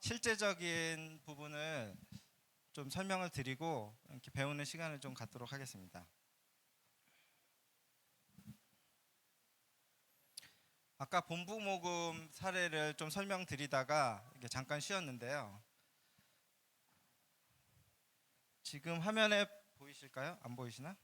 실제적인 부분을 좀 설명을 드리고 이렇게 배우는 시간을 좀 갖도록 하겠습니다. 아까 본부 모금 사례를 좀 설명드리다가 이게 잠깐 쉬었는데요. 지금 화면에 보이실까요? 안 보이시나?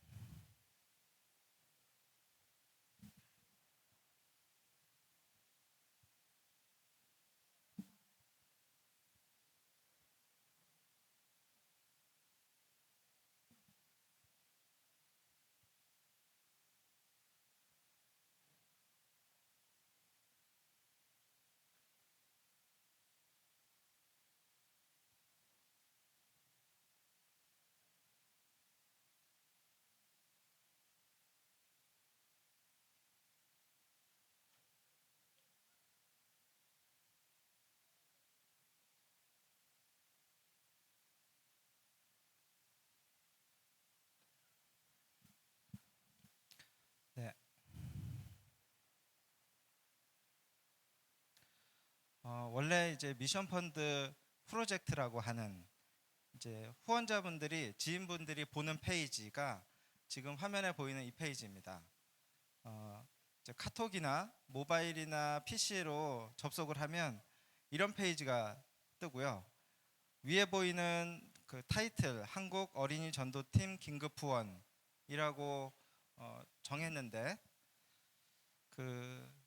네. 원래 이제 미션 펀드 프로젝트라고 하는 이제 후원자분들이 지인분들이 보는 페이지가 지금 화면에 보이는 이 페이지입니다. 이제 카톡이나 모바일이나 PC로 접속을 하면 이런 페이지가 뜨고요. 위에 보이는 그 타이틀 한국 어린이 전도팀 긴급 후원이라고 정했는데 그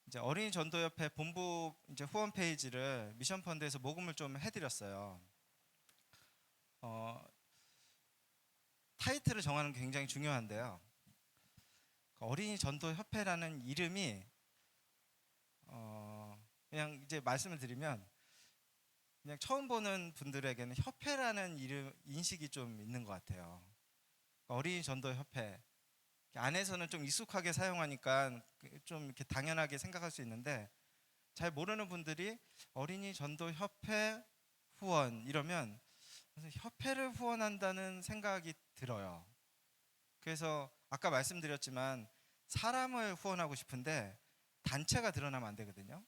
이제 어린이 전도협회 본부 이제 후원 페이지를 미션 펀드에서 모금을 좀 해드렸어요. 타이틀을 정하는 게 굉장히 중요한데요. 어린이 전도협회라는 이름이 그냥 이제 말씀을 드리면 그냥 처음 보는 분들에게는 협회라는 이름 인식이 좀 있는 것 같아요. 어린이 전도협회 안에서는 좀 익숙하게 사용하니까 좀 이렇게 당연하게 생각할 수 있는데 잘 모르는 분들이 어린이 전도협회 후원 이러면 협회를 후원한다는 생각이 들어요. 그래서 아까 말씀드렸지만 사람을 후원하고 싶은데 단체가 드러나면 안 되거든요.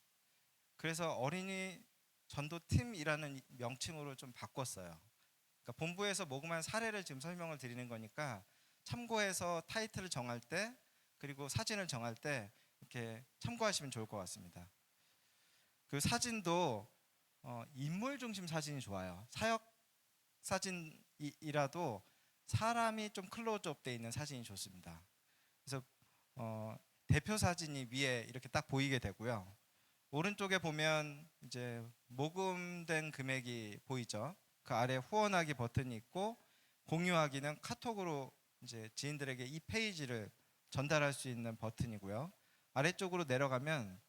그래서 어린이 전도팀이라는 명칭으로 좀 바꿨어요. 그러니까 본부에서 모금한 사례를 지금 설명을 드리는 거니까 참고해서 타이틀을 정할 때 그리고 사진을 정할 때 이렇게 참고하시면 좋을 것 같습니다. 그 사진도 인물 중심 사진이 좋아요. 사역 사진이라도 사람이 좀 클로즈업 돼 있는 사진이 좋습니다. 그래서 대표 사진이 위에 이렇게 딱 보이게 되고요. 오른쪽에 보면 이제 모금된 금액이 보이죠. 그 아래 후원하기 버튼이 있고 공유하기는 카톡으로 이제 지인들에게 이 페이지를 전달할 수 있는 버튼이고요. 아래쪽으로 내려가면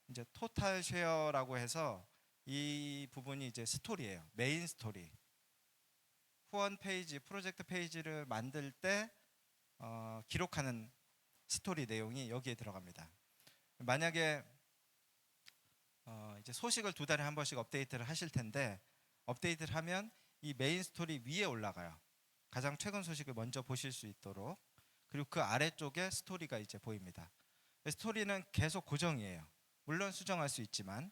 이제 토탈 쉐어라고 해서 이 부분이 이제 스토리예요. 메인 스토리. 후원 페이지, 프로젝트 페이지를 만들 때 기록하는 스토리 내용이 여기에 들어갑니다. 만약에 이제 소식을 2달에 한 번씩 업데이트를 하실 텐데 업데이트를 하면 이 메인 스토리 위에 올라가요. 가장 최근 소식을 먼저 보실 수 있도록. 그리고 그 아래쪽에 스토리가 이제 보입니다. 스토리는 계속 고정이에요. 물론 수정할 수 있지만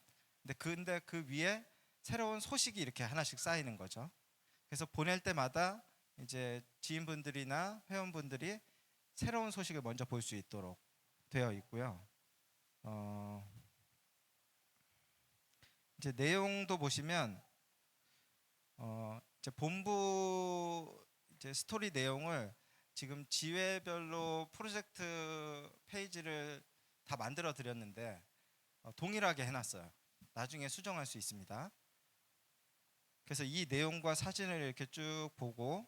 근데 그 위에 새로운 소식이 이렇게 하나씩 쌓이는 거죠. 그래서 보낼 때마다 이제 지인분들이나 회원분들이 새로운 소식을 먼저 볼 수 있도록 되어 있고요. 이제 내용도 보시면 이제 본부 이제 스토리 내용을 지금 지회별로 프로젝트 페이지를 다 만들어 드렸는데 동일하게 해놨어요. 나중에 수정할 수 있습니다. 그래서 이 내용과 사진을 이렇게 쭉 보고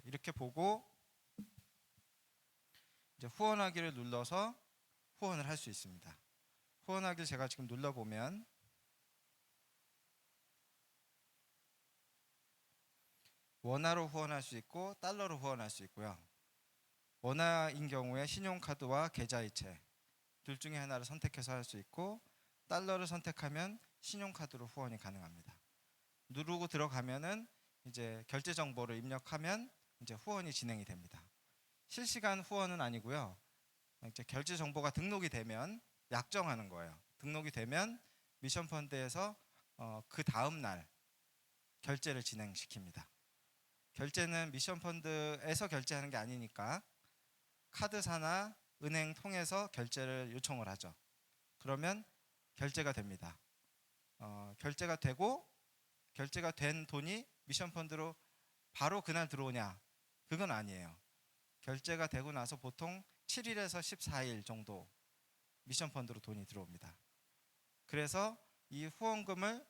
이렇게 보고 이제 후원하기를 눌러서 후원을 할 수 있습니다. 후원하기를 제가 지금 눌러보면 원화로 후원할 수 있고 달러로 후원할 수 있고요. 원화인 경우에 신용카드와 계좌이체 둘 중에 하나를 선택해서 할 수 있고 달러를 선택하면 신용카드로 후원이 가능합니다. 누르고 들어가면은 이제 결제 정보를 입력하면 이제 후원이 진행이 됩니다. 실시간 후원은 아니고요. 이제 결제 정보가 등록이 되면 약정하는 거예요. 등록이 되면 미션 펀드에서 그 다음 날 결제를 진행시킵니다. 결제는 미션 펀드에서 결제하는 게 아니니까 카드사나 은행 통해서 결제를 요청을 하죠. 그러면 결제가 됩니다. 결제가 되고 결제가 된 돈이 미션 펀드로 바로 그날 들어오냐? 그건 아니에요. 결제가 되고 나서 보통 7일에서 14일 정도 미션 펀드로 돈이 들어옵니다. 그래서 이 후원금을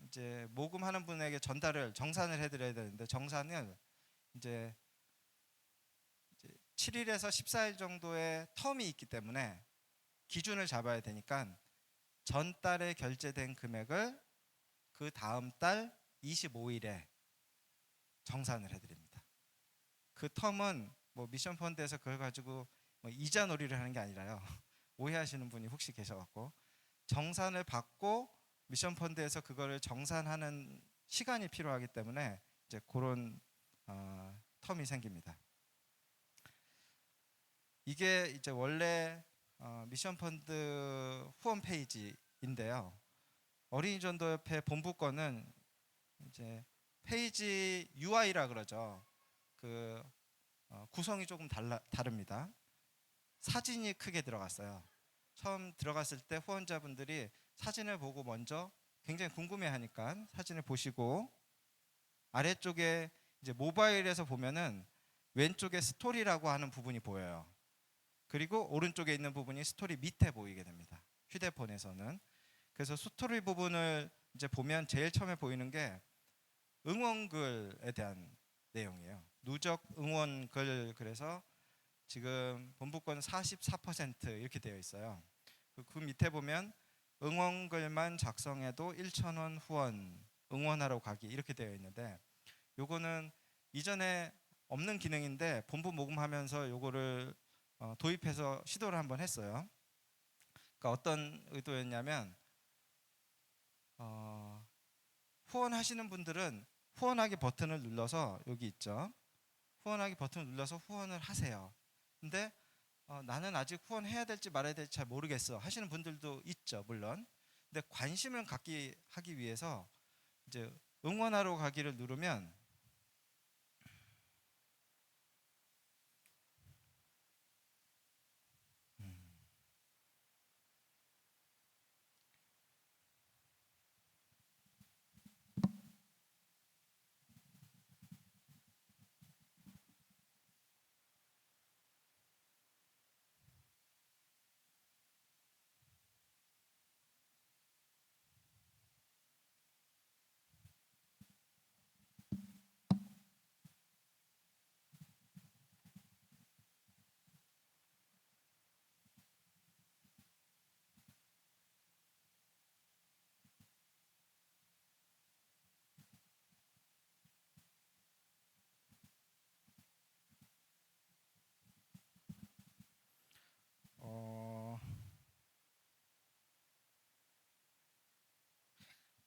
이제 모금하는 분에게 정산을 해드려야 되는데, 정산을 이제 7일에서 14일 정도의 텀이 있기 때문에 기준을 잡아야 되니까 전달에 결제된 금액을 그 다음 달 25일에 정산을 해드립니다. 그 텀은 뭐 미션 펀드에서 그걸 가지고 뭐 이자 놀이를 하는 게 아니라요. 오해하시는 분이 혹시 계셔갖고, 정산을 받고 미션 펀드에서 그거를 정산하는 시간이 필요하기 때문에 이제 그런 텀이 생깁니다. 이게 이제 원래 미션 펀드 후원 페이지인데요. 어린이 전도협회 본부 거는 이제 페이지 UI라 그러죠. 그 구성이 조금 다릅니다. 사진이 크게 들어갔어요. 처음 들어갔을 때 후원자분들이 사진을 보고 먼저 굉장히 궁금해하니까 사진을 보시고, 아래쪽에 이제 모바일에서 보면은 왼쪽에 스토리라고 하는 부분이 보여요. 그리고 오른쪽에 있는 부분이 스토리 밑에 보이게 됩니다. 휴대폰에서는. 그래서 스토리 부분을 이제 보면 제일 처음에 보이는 게 응원글에 대한 내용이에요. 누적 응원글. 그래서 지금 본부권 44% 이렇게 되어 있어요. 그 밑에 보면 응원글만 작성해도 1,000원 후원, 응원하러 가기 이렇게 되어 있는데, 요거는 이전에 없는 기능인데 본부 모금하면서 요거를 도입해서 시도를 한번 했어요. 그러니까 어떤 의도였냐면, 후원하시는 분들은 후원하기 버튼을 눌러서, 여기 있죠. 후원하기 버튼을 눌러서 후원을 하세요. 근데 나는 아직 후원해야 될지 말아야 될지 잘 모르겠어 하시는 분들도 있죠, 물론. 근데 관심을 갖기 하기 위해서 이제 응원하러 가기를 누르면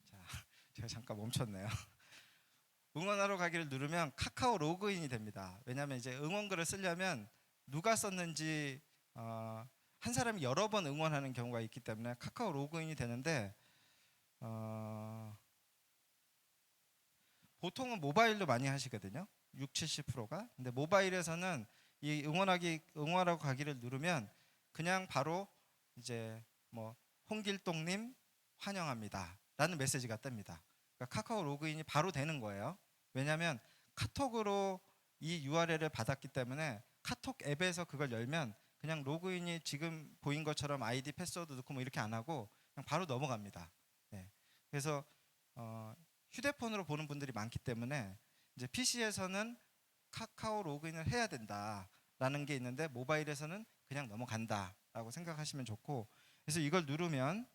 자, 제가 잠깐 멈췄네요. 응원하러 가기를 누르면 카카오 로그인이 됩니다. 왜냐하면 이제 응원글을 쓰려면 누가 썼는지 한 사람이 여러 번 응원하는 경우가 있기 때문에 카카오 로그인이 되는데, 보통은 모바일로 많이 하시거든요. 60-70%가. 근데 모바일에서는 이 응원하러 가기를 누르면 그냥 바로 이제 뭐 홍길동님 환영합니다 라는 메시지가 뜹니다. 그러니까 카카오 로그인이 바로 되는 거예요. 왜냐하면 카톡으로 이 URL을 받았기 때문에 카톡 앱에서 그걸 열면 그냥 로그인이 지금 보인 것처럼 아이디 패스워드 넣고 뭐 이렇게 안 하고 그냥 바로 넘어갑니다. 네. 그래서 휴대폰으로 보는 분들이 많기 때문에 이제 PC에서는 카카오 로그인을 해야 된다라는 게 있는데, 모바일에서는 그냥 넘어간다라고 생각하시면 좋고, 그래서 이걸 누르면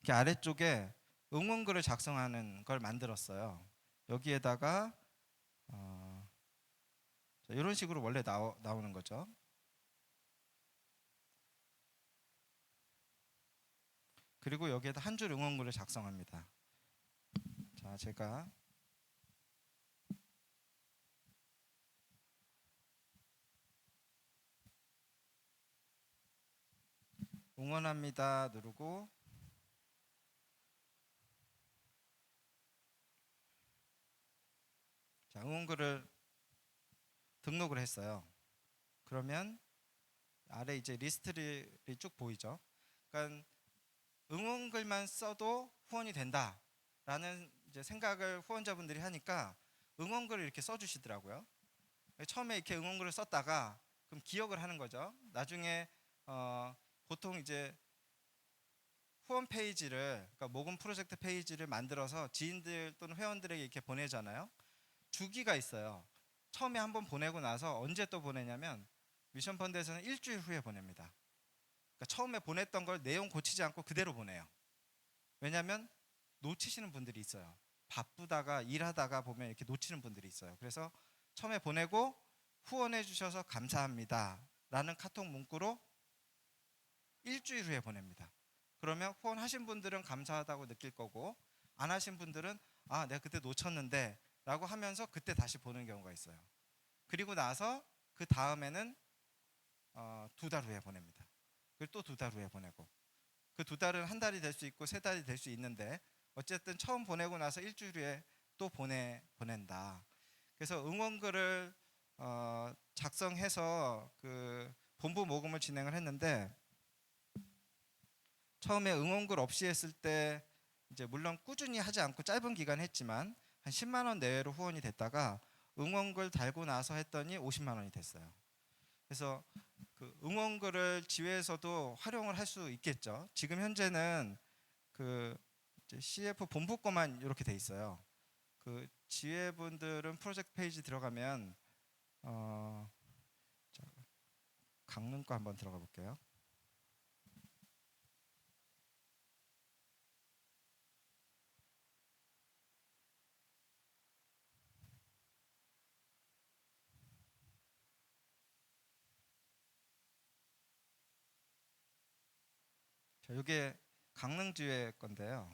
이렇게 아래쪽에 응원글을 작성하는 걸 만들었어요. 여기에다가 이런 식으로 원래 나오는 거죠. 그리고 여기에다 한 줄 응원글을 작성합니다. 자, 제가 응원합니다 누르고 자, 응원글을 등록을 했어요. 그러면 아래 이제 리스트들이 쭉 보이죠. 그러니까 응원글만 써도 후원이 된다라는 이제 생각을 후원자분들이 하니까 응원글을 이렇게 써주시더라고요. 처음에 이렇게 응원글을 썼다가 그럼 기억을 하는 거죠. 나중에 보통 이제 후원 페이지를, 그러니까 모금 프로젝트 페이지를 만들어서 지인들 또는 회원들에게 이렇게 보내잖아요. 주기가 있어요. 처음에 한번 보내고 나서 언제 또 보내냐면 미션 펀드에서는 일주일 후에 보냅니다. 그러니까 처음에 보냈던 걸 내용 고치지 않고 그대로 보내요. 왜냐하면 놓치시는 분들이 있어요. 바쁘다가 일하다가 보면 이렇게 놓치는 분들이 있어요. 그래서 처음에 보내고 후원해 주셔서 감사합니다 라는 카톡 문구로 일주일 후에 보냅니다. 그러면 후원하신 분들은 감사하다고 느낄 거고 안 하신 분들은 아 내가 그때 놓쳤는데 라고 하면서 그때 다시 보는 경우가 있어요. 그리고 나서 그 다음에는 2달 후에 보냅니다. 그리고 또 2달 후에 보내고 그 2달은 한 달이 될 수 있고 3달이 될 수 있는데 어쨌든 처음 보내고 나서 일주일 후에 또 보낸다. 그래서 응원글을 작성해서 그 본부 모금을 진행을 했는데 처음에 응원글 없이 했을 때 이제 물론 꾸준히 하지 않고 짧은 기간 했지만 한 10만 원 내외로 후원이 됐다가 응원글 달고 나서 했더니 50만 원이 됐어요. 그래서 그 응원글을 지회에서도 활용을 할 수 있겠죠. 지금 현재는 그 CF 본부 거만 이렇게 돼 있어요. 그 지회분들은 프로젝트 페이지 들어가면 강릉 거 한번 들어가 볼게요. 자, 이게 강릉 지회 건데요.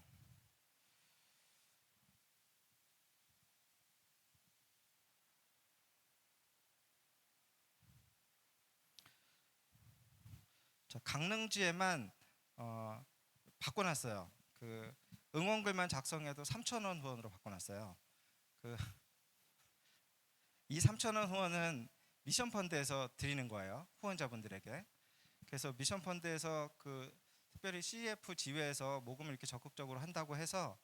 자, 강릉지에만 바꿔놨어요. 그 응원글만 작성해도 3,000원 후원으로 바꿔놨어요. 이 3,000원 후원은 미션 펀드에서 드리는 거예요. 후원자분들에게. 그래서 미션 펀드에서 그 특별히 CEF 지회에서 모금을 이렇게 적극적으로 한다고 해서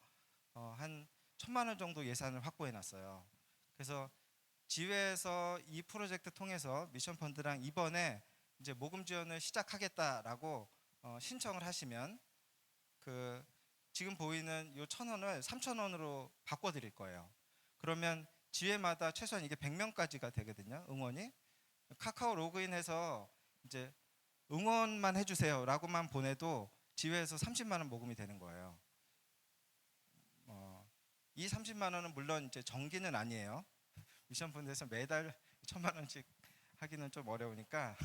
한 1,000만 원 정도 예산을 확보해 놨어요. 그래서 지회에서 이 프로젝트 통해서 미션 펀드랑 이번에 이제 모금 지원을 시작하겠다라고 신청을 하시면 그 지금 보이는 요 1,000원을 3,000원으로 바꿔 드릴 거예요. 그러면 지회마다 최소한 이게 100명까지가 되거든요. 응원이. 카카오 로그인해서 이제 응원만 해주세요라고만 보내도 지회에서 30만 원 모금이 되는 거예요. 이 30만 원은 물론 이제 정기는 아니에요. 미션 펀드에서 매달 1,000만 원씩 하기는 좀 어려우니까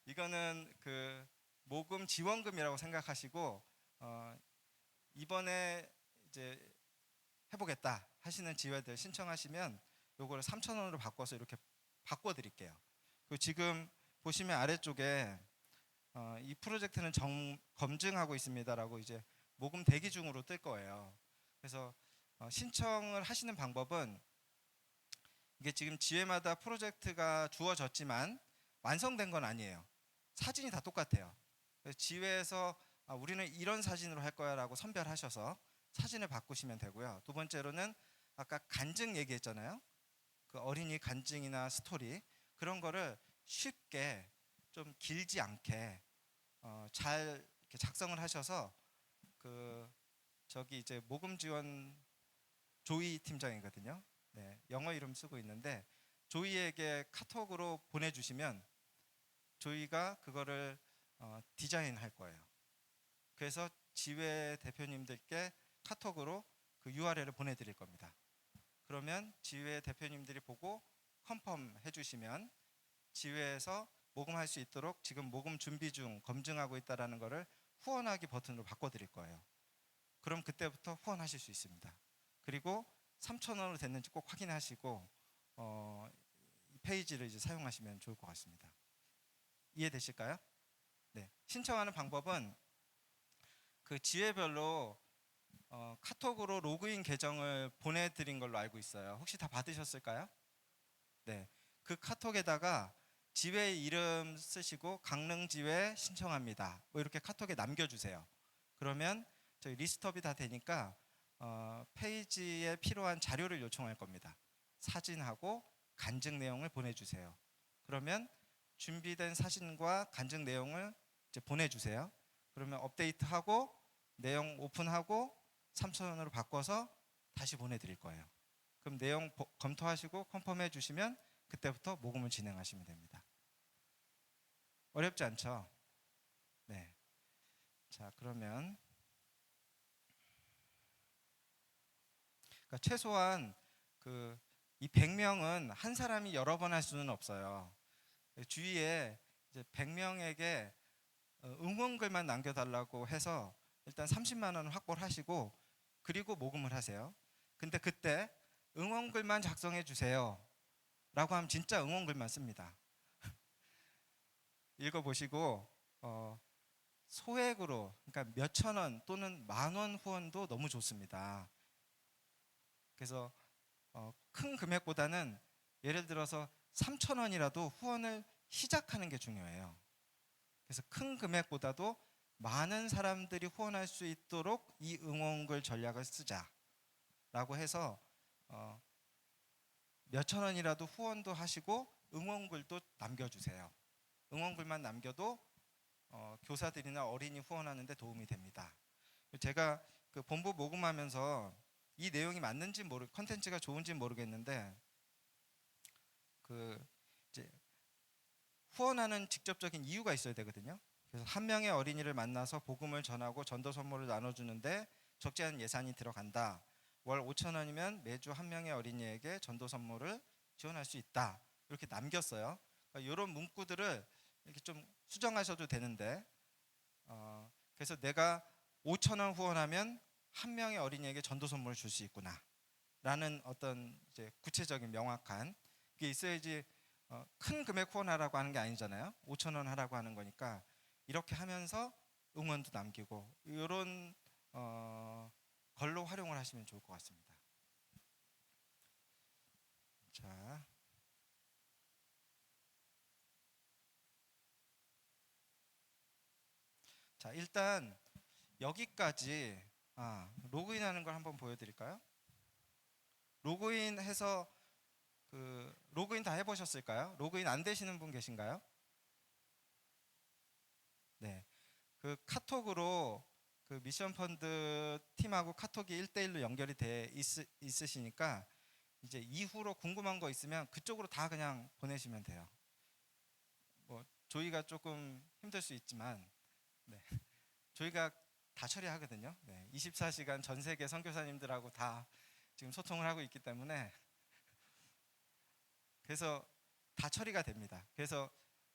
이거는 그 모금 지원금이라고 생각하시고 이번에 이제 해보겠다 하시는 지회들 신청하시면 요거를 3,000원으로 바꿔서 이렇게 바꿔 드릴게요. 그리고 지금 보시면 아래쪽에 이 프로젝트는 검증하고 있습니다라고 이제 모금 대기 중으로 뜰 거예요. 그래서 신청을 하시는 방법은 이게 지금 지회마다 프로젝트가 주어졌지만 완성된 건 아니에요. 사진이 다 똑같아요. 그래서 지회에서 우리는 이런 사진으로 할 거야 라고 선별하셔서 사진을 바꾸시면 되고요. 두 번째로는 아까 간증 얘기했잖아요. 그 어린이 간증이나 스토리 그런 거를 쉽게 좀 길지 않게 잘 이렇게 작성을 하셔서 그 저기 이제 모금 지원 조이 팀장이거든요. 네, 영어 이름 쓰고 있는데 조이에게 카톡으로 보내주시면 조이가 그거를 디자인할 거예요. 그래서 지회 대표님들께 카톡으로 그 URL을 보내드릴 겁니다. 그러면 지회 대표님들이 보고 컨펌 해주시면 지회에서 모금할 수 있도록 지금 모금 준비 중 검증하고 있다라는 거를 후원하기 버튼으로 바꿔드릴 거예요. 그럼 그때부터 후원하실 수 있습니다. 그리고 3,000원으로 됐는지 꼭 확인하시고 이 페이지를 이제 사용하시면 좋을 것 같습니다. 이해되실까요? 네. 신청하는 방법은 그 지회별로 카톡으로 로그인 계정을 보내드린 걸로 알고 있어요. 혹시 다 받으셨을까요? 네. 그 카톡에다가 지회 이름 쓰시고 강릉지회 신청합니다. 뭐 이렇게 카톡에 남겨주세요. 그러면 저희 리스트업이 다 되니까 페이지에 필요한 자료를 요청할 겁니다. 사진하고 간증 내용을 보내주세요. 그러면 준비된 사진과 간증 내용을 이제 보내주세요. 그러면 업데이트하고 내용 오픈하고 3,000원으로 바꿔서 다시 보내드릴 거예요. 그럼 내용 검토하시고 컨펌해 주시면 그때부터 모금을 진행하시면 됩니다. 어렵지 않죠? 네. 자, 그러면 그러니까 최소한 이 100명은 한 사람이 여러 번 할 수는 없어요. 주위에 이제 100명에게 응원글만 남겨달라고 해서 일단 30만 원 확보를 하시고 그리고 모금을 하세요. 근데 그때 응원글만 작성해 주세요 라고 하면 진짜 응원글만 씁니다. 읽어보시고 소액으로, 그러니까 몇천 원 또는 10,000원 후원도 너무 좋습니다. 그래서 큰 금액보다는 예를 들어서 3,000원이라도 후원을 시작하는 게 중요해요. 그래서 큰 금액보다도 많은 사람들이 후원할 수 있도록 이 응원글 전략을 쓰자라고 해서 몇천 원이라도 후원도 하시고 응원글도 남겨주세요. 응원글만 남겨도 교사들이나 어린이 후원하는 데 도움이 됩니다. 제가 그 본부 모금하면서 이 내용이 맞는지 컨텐츠가 좋은지 모르겠는데 이제 후원하는 직접적인 이유가 있어야 되거든요. 그래서 한 명의 어린이를 만나서 복음을 전하고 전도 선물을 나눠주는데 적지 않은 예산이 들어간다. 월 5,000원이면 매주 한 명의 어린이에게 전도 선물을 지원할 수 있다. 이렇게 남겼어요. 그러니까 이런 문구들을 이렇게 좀 수정하셔도 되는데 그래서 내가 5,000원 후원하면 한 명의 어린이에게 전도 선물을 줄 수 있구나 라는 어떤 이제 구체적인 명확한 게 있어야지 큰 금액 후원하라고 하는 게 아니잖아요. 5,000원 하라고 하는 거니까 이렇게 하면서 응원도 남기고 이런 걸로 활용을 하시면 좋을 것 같습니다. 자, 일단 여기까지 로그인하는 걸 한번 보여드릴까요? 로그인해서 로그인 다 해보셨을까요? 로그인 안 되시는 분 계신가요? 네, 그 카톡으로 그 미션 펀드 팀하고 카톡이 1대1로 연결이 돼 있으시니까 이제 이후로 궁금한 거 있으면 그쪽으로 다 그냥 보내시면 돼요. 뭐 조이가 조금 힘들 수 있지만 네, 저희가 다 처리하거든요. 네, 24시간 전 세계 선교사님들하고 다 지금 소통을 하고 있기 때문에 그래서 다 처리가 됩니다. 그래서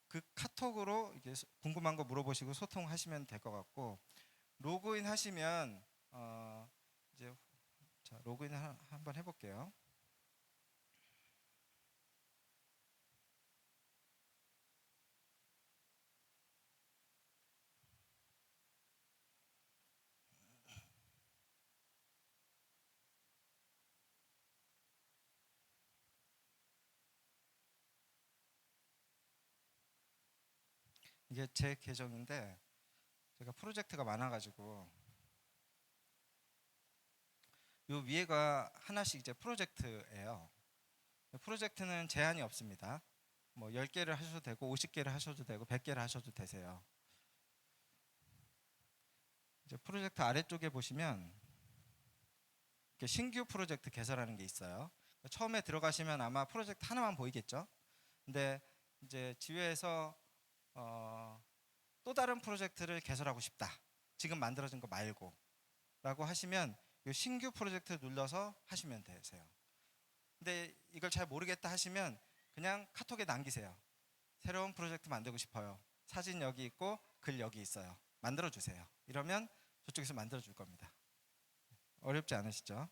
그 카톡으로 이게 궁금한 거 물어보시고 소통하시면 될 것 같고 로그인 하시면 이제 자, 로그인 한번 해볼게요. 이게 제 계정인데 제가 프로젝트가 많아가지고 요 위에가 하나씩 이제 프로젝트예요. 프로젝트는 제한이 없습니다. 뭐 10개를 하셔도 되고 50개를 하셔도 되고 100개를 하셔도 되세요. 이제 프로젝트 아래쪽에 보시면 이렇게 신규 프로젝트 개설하는 게 있어요. 처음에 들어가시면 아마 프로젝트 하나만 보이겠죠. 근데 이제 지회에서 또 다른 프로젝트를 개설하고 싶다. 지금 만들어진 거 말고 라고 하시면 이 신규 프로젝트 눌러서 하시면 되세요. 근데 이걸 잘 모르겠다 하시면 그냥 카톡에 남기세요. 새로운 프로젝트 만들고 싶어요. 사진 여기 있고 글 여기 있어요. 만들어 주세요. 이러면 저쪽에서 만들어 줄 겁니다. 어렵지 않으시죠?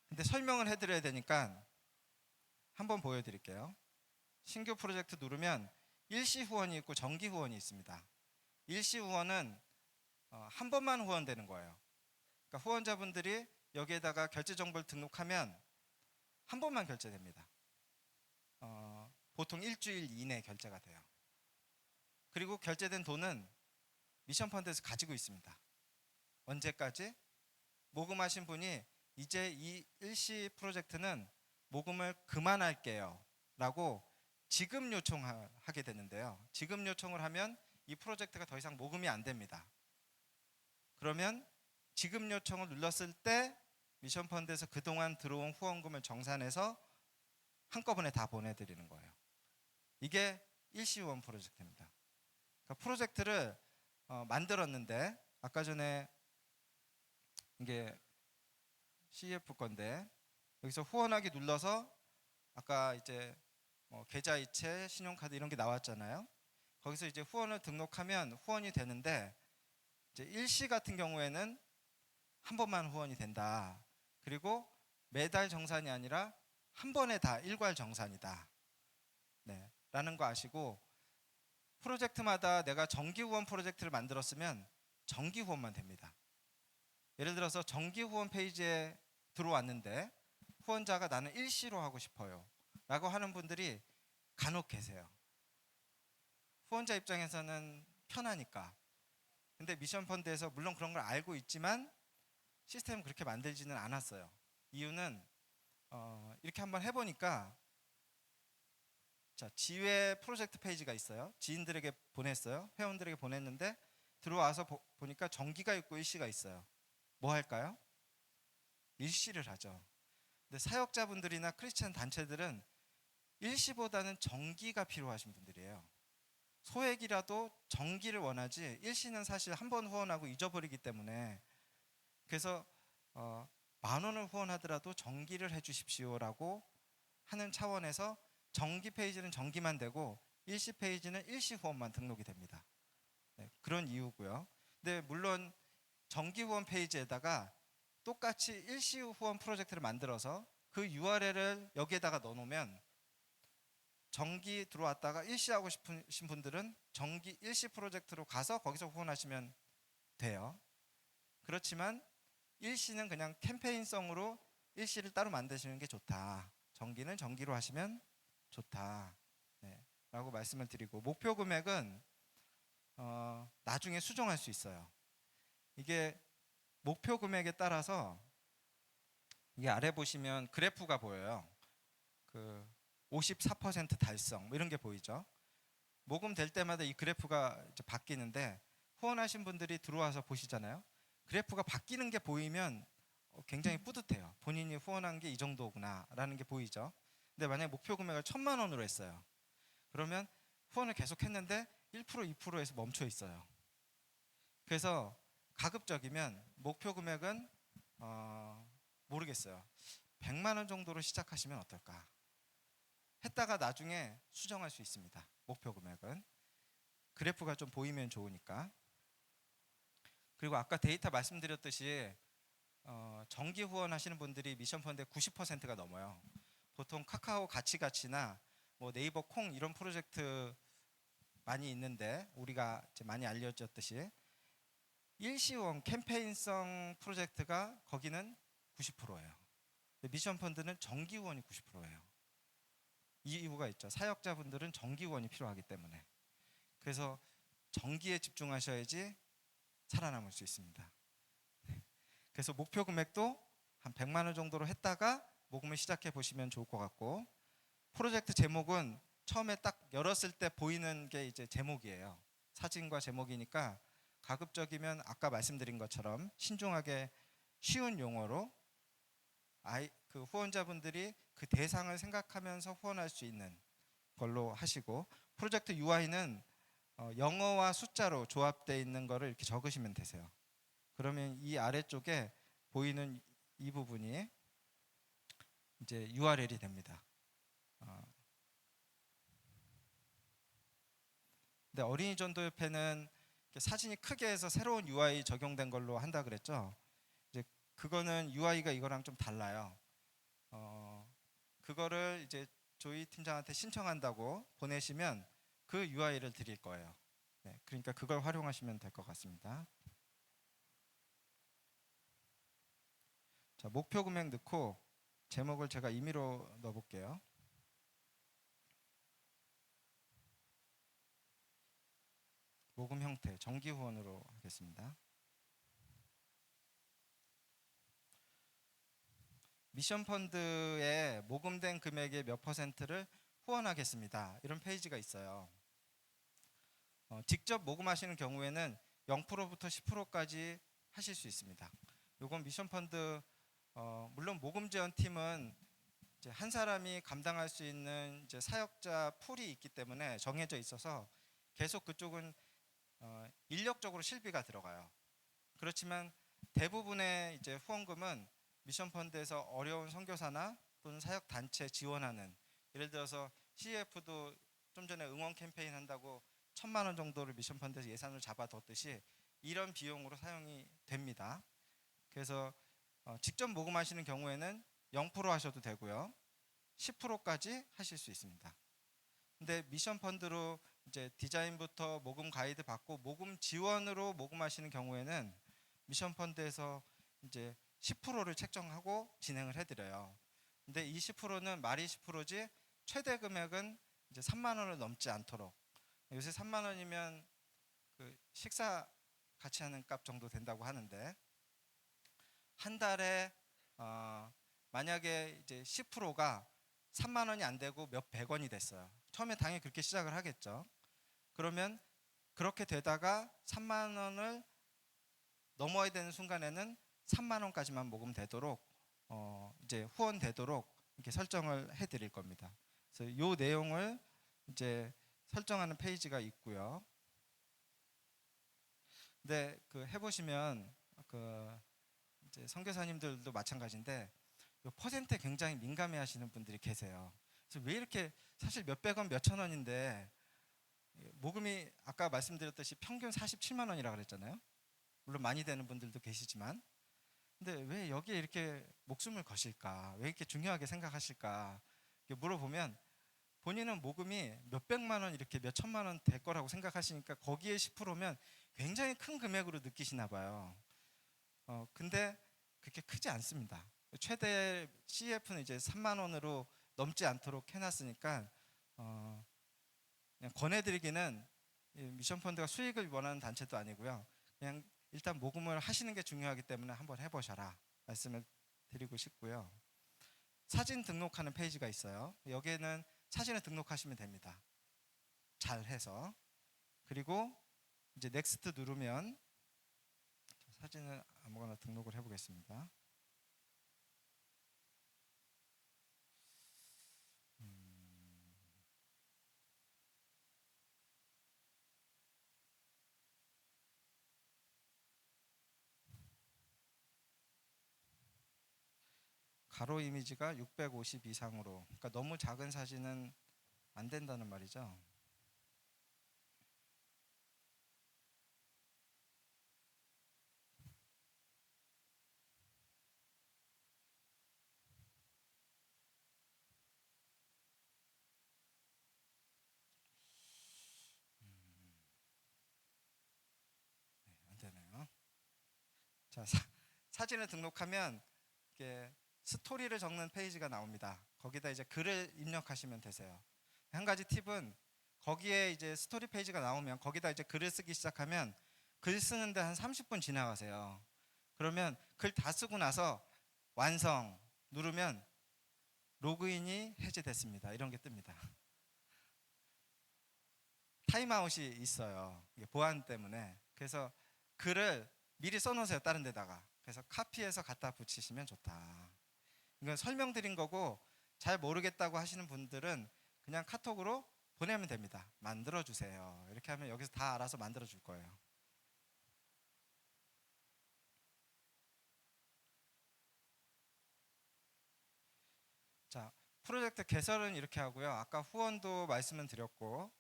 근데 설명을 해드려야 되니까 한번 보여드릴게요. 신규 프로젝트 누르면 일시 후원이 있고 정기 후원이 있습니다. 일시 후원은 한 번만 후원되는 거예요. 그러니까 후원자분들이 여기에다가 결제 정보를 등록하면 한 번만 결제됩니다. 보통 일주일 이내 결제가 돼요. 그리고 결제된 돈은 미션 펀드에서 가지고 있습니다. 언제까지? 모금하신 분이 이제 이 일시 프로젝트는 모금을 그만할게요 라고 지급 요청하게 되는데요. 지급 요청을 하면 이 프로젝트가 더 이상 모금이 안 됩니다. 그러면 지급 요청을 눌렀을 때 미션 펀드에서 그동안 들어온 후원금을 정산해서 한꺼번에 다 보내드리는 거예요. 이게 일시 후원 프로젝트입니다. 그러니까 프로젝트를 만들었는데 아까 전에 이게 CF 건데 여기서 후원하기 눌러서 아까 이제 계좌이체, 신용카드 이런 게 나왔잖아요. 거기서 이제 후원을 등록하면 후원이 되는데 이제 일시 같은 경우에는 한 번만 후원이 된다. 그리고 매달 정산이 아니라 한 번에 다 일괄 정산이다. 네, 라는 거 아시고 프로젝트마다 내가 정기 후원 프로젝트를 만들었으면 정기 후원만 됩니다. 예를 들어서 정기 후원 페이지에 들어왔는데 후원자가 나는 일시로 하고 싶어요 라고 하는 분들이 간혹 계세요. 후원자 입장에서는 편하니까. 근데 미션 펀드에서 물론 그런 걸 알고 있지만 시스템을 그렇게 만들지는 않았어요. 이유는 이렇게 한번 해보니까 자, 지회 프로젝트 페이지가 있어요. 지인들에게 보냈어요. 회원들에게 보냈는데 들어와서 보니까 정기가 있고 일시가 있어요. 뭐 할까요? 일시를 하죠. 근데 사역자분들이나 크리스찬 단체들은 일시보다는 정기가 필요하신 분들이에요. 소액이라도 정기를 원하지 일시는 사실 한 번 후원하고 잊어버리기 때문에 그래서 10,000원을 후원하더라도 정기를 해주십시오라고 하는 차원에서 정기 페이지는 정기만 되고 일시 페이지는 일시 후원만 등록이 됩니다. 네, 그런 이유고요. 근데 물론 정기 후원 페이지에다가 똑같이 일시 후원 프로젝트를 만들어서 그 URL을 여기에다가 넣어놓으면 정기 들어왔다가 일시하고 싶으신 분들은 정기 일시 프로젝트로 가서 거기서 후원하시면 돼요. 그렇지만 일시는 그냥 캠페인성으로 일시를 따로 만드시는 게 좋다. 정기는 정기로 하시면 좋다. 네, 라고 말씀을 드리고 목표 금액은 나중에 수정할 수 있어요. 이게 목표 금액에 따라서 이게 아래 보시면 그래프가 보여요. 그 54% 달성 뭐 이런 게 보이죠. 모금 될 때마다 이 그래프가 이제 바뀌는데 후원하신 분들이 들어와서 보시잖아요. 그래프가 바뀌는 게 보이면 굉장히 뿌듯해요. 본인이 후원한 게 이 정도구나 라는 게 보이죠. 근데 만약에 목표 금액을 1,000,000원으로 했어요. 그러면 후원을 계속 했는데 1% 2%에서 멈춰 있어요. 그래서 가급적이면 목표 금액은 모르겠어요. 100만 원 정도로 시작하시면 어떨까? 했다가 나중에 수정할 수 있습니다. 목표 금액은 그래프가 좀 보이면 좋으니까. 그리고 아까 데이터 말씀드렸듯이 정기 후원하시는 분들이 미션 펀드의 90%가 넘어요. 보통 카카오 가치가치나 뭐 네이버 콩 이런 프로젝트 많이 있는데 우리가 이제 많이 알려졌듯이 일시 후원 캠페인성 프로젝트가 거기는 90%예요. 미션 펀드는 정기 후원이 90%예요. 이 이유가 있죠. 사역자분들은 정기 후원이 필요하기 때문에. 그래서 정기에 집중하셔야지 살아남을 수 있습니다. 그래서 목표 금액도 한 100만 원 정도로 했다가 모금을 시작해 보시면 좋을 것 같고 프로젝트 제목은 처음에 딱 열었을 때 보이는 게 이제 제목이에요. 사진과 제목이니까 가급적이면 아까 말씀드린 것처럼 신중하게 쉬운 용어로 그 후원자분들이 그 대상을 생각하면서 후원할 수 있는 걸로 하시고 프로젝트 UI는 영어와 숫자로 조합되어 있는 거를 이렇게 적으시면 되세요. 그러면 이 아래쪽에 보이는 이 부분이 이제 URL이 됩니다. 근데 어린이 전도협회는 사진이 크게 해서 새로운 UI 적용된 걸로 한다 그랬죠. 이제 그거는 UI가 이거랑 좀 달라요. 그거를 이제 조이 팀장한테 신청한다고 보내시면 그 UI를 드릴 거예요. 네, 그러니까 그걸 활용하시면 될 것 같습니다. 자, 목표 금액 넣고 제목을 제가 임의로 넣어볼게요. 모금 형태 정기 후원으로 하겠습니다. 미션 펀드에 모금된 금액의 몇 %를 후원하겠습니다. 이런 페이지가 있어요. 직접 모금하시는 경우에는 0%부터 10%까지 하실 수 있습니다. 요건 미션 펀드 물론 모금 지원 팀은 이제 한 사람이 감당할 수 있는 이제 사역자 풀이 있기 때문에 정해져 있어서 계속 그쪽은 인력적으로 실비가 들어가요. 그렇지만 대부분의 이제 후원금은 미션 펀드에서 어려운 선교사나 또는 사역 단체 지원하는, 예를 들어서 CF도 좀 전에 응원 캠페인 한다고 1,000만 원 정도를 미션 펀드에서 예산을 잡아뒀듯이 이런 비용으로 사용이 됩니다. 그래서 직접 모금하시는 경우에는 0% 하셔도 되고요, 10%까지 하실 수 있습니다. 근데 미션 펀드로 이제 디자인부터 모금 가이드 받고 모금 지원으로 모금하시는 경우에는 미션 펀드에서 이제 10%를 책정하고 진행을 해드려요. 근데 이 10%는 말이 10%지 최대 금액은 이제 3만 원을 넘지 않도록, 요새 3만 원이면 그 식사 같이 하는 값 정도 된다고 하는데, 한 달에 만약에 이제 10%가 3만 원이 안 되고 몇 백 원이 됐어요. 처음에 당연히 그렇게 시작을 하겠죠. 그러면 그렇게 되다가 3만 원을 넘어야 되는 순간에는 3만 원까지만 모금되도록 이제 후원되도록 이렇게 설정을 해드릴 겁니다. 그래서 이 내용을 이제 설정하는 페이지가 있고요. 근데 그 해보시면 그 이제 선교사님들도 마찬가지인데 이 퍼센트에 굉장히 민감해하시는 분들이 계세요. 그래서 왜 이렇게, 사실 몇백 원, 몇천 원인데 모금이 아까 말씀드렸듯이 평균 47만 원이라고 그랬잖아요. 물론 많이 되는 분들도 계시지만, 근데 왜 여기에 이렇게 목숨을 거실까? 왜 이렇게 중요하게 생각하실까? 이렇게 물어보면 본인은 모금이 몇백만 원, 이렇게 몇천만 원 될 거라고 생각하시니까 거기에 10%면 굉장히 큰 금액으로 느끼시나 봐요. 근데 그렇게 크지 않습니다. 최대 CF는 이제 3만 원으로 넘지 않도록 해놨으니까 그냥 권해드리기는, 미션 펀드가 수익을 원하는 단체도 아니고요. 그냥 일단 모금을 하시는 게 중요하기 때문에 한번 해보셔라 말씀을 드리고 싶고요. 사진 등록하는 페이지가 있어요. 여기에는 사진을 등록하시면 됩니다. 잘 해서. 그리고 이제 넥스트 누르면 사진을 아무거나 등록을 해보겠습니다. 가로 이미지가 650 이상으로, 그러니까 너무 작은 사진은 안 된다는 말이죠. 안 되네요. 자, 사진을 등록하면 이렇게 스토리를 적는 페이지가 나옵니다. 거기다 이제 글을 입력하시면 되세요. 한 가지 팁은, 거기에 이제 스토리 페이지가 나오면 거기다 이제 글을 쓰기 시작하면 글 쓰는데 한 30분 지나가세요. 그러면 글 다 쓰고 나서 완성 누르면 로그인이 해제됐습니다, 이런 게 뜹니다. 타임아웃이 있어요, 이게 보안 때문에. 그래서 글을 미리 써놓으세요, 다른 데다가. 그래서 카피해서 갖다 붙이시면 좋다. 이건 설명드린 거고, 잘 모르겠다고 하시는 분들은 그냥 카톡으로 보내면 됩니다. 만들어주세요, 이렇게 하면 여기서 다 알아서 만들어줄 거예요. 자, 프로젝트 개설은 이렇게 하고요. 아까 후원도 말씀은 드렸고,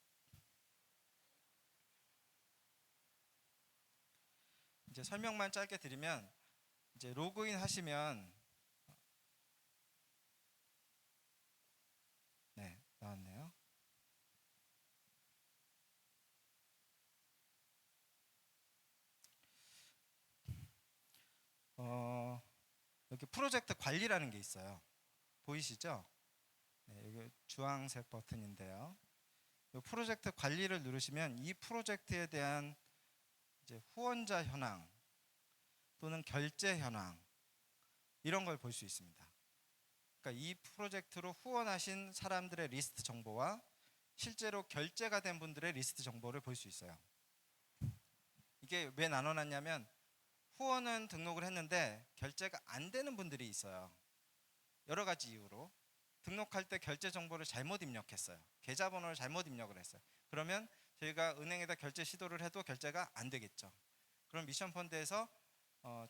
이제 설명만 짧게 드리면, 이제 로그인 하시면, 네, 나왔네요. 이렇게 프로젝트 관리라는 게 있어요. 보이시죠? 네, 이게 주황색 버튼인데요. 이 프로젝트 관리를 누르시면 이 프로젝트에 대한 이제 후원자 현황 또는 결제 현황 이런 걸 볼 수 있습니다. 그러니까 이 프로젝트로 후원하신 사람들의 리스트 정보와 실제로 결제가 된 분들의 리스트 정보를 볼 수 있어요. 이게 왜 나눠놨냐면 후원은 등록을 했는데 결제가 안 되는 분들이 있어요. 여러 가지 이유로 등록할 때 결제 정보를 잘못 입력했어요. 계좌번호를 잘못 입력을 했어요. 그러면 저희가 은행에다 결제 시도를 해도 결제가 안 되겠죠. 그럼 미션펀드에서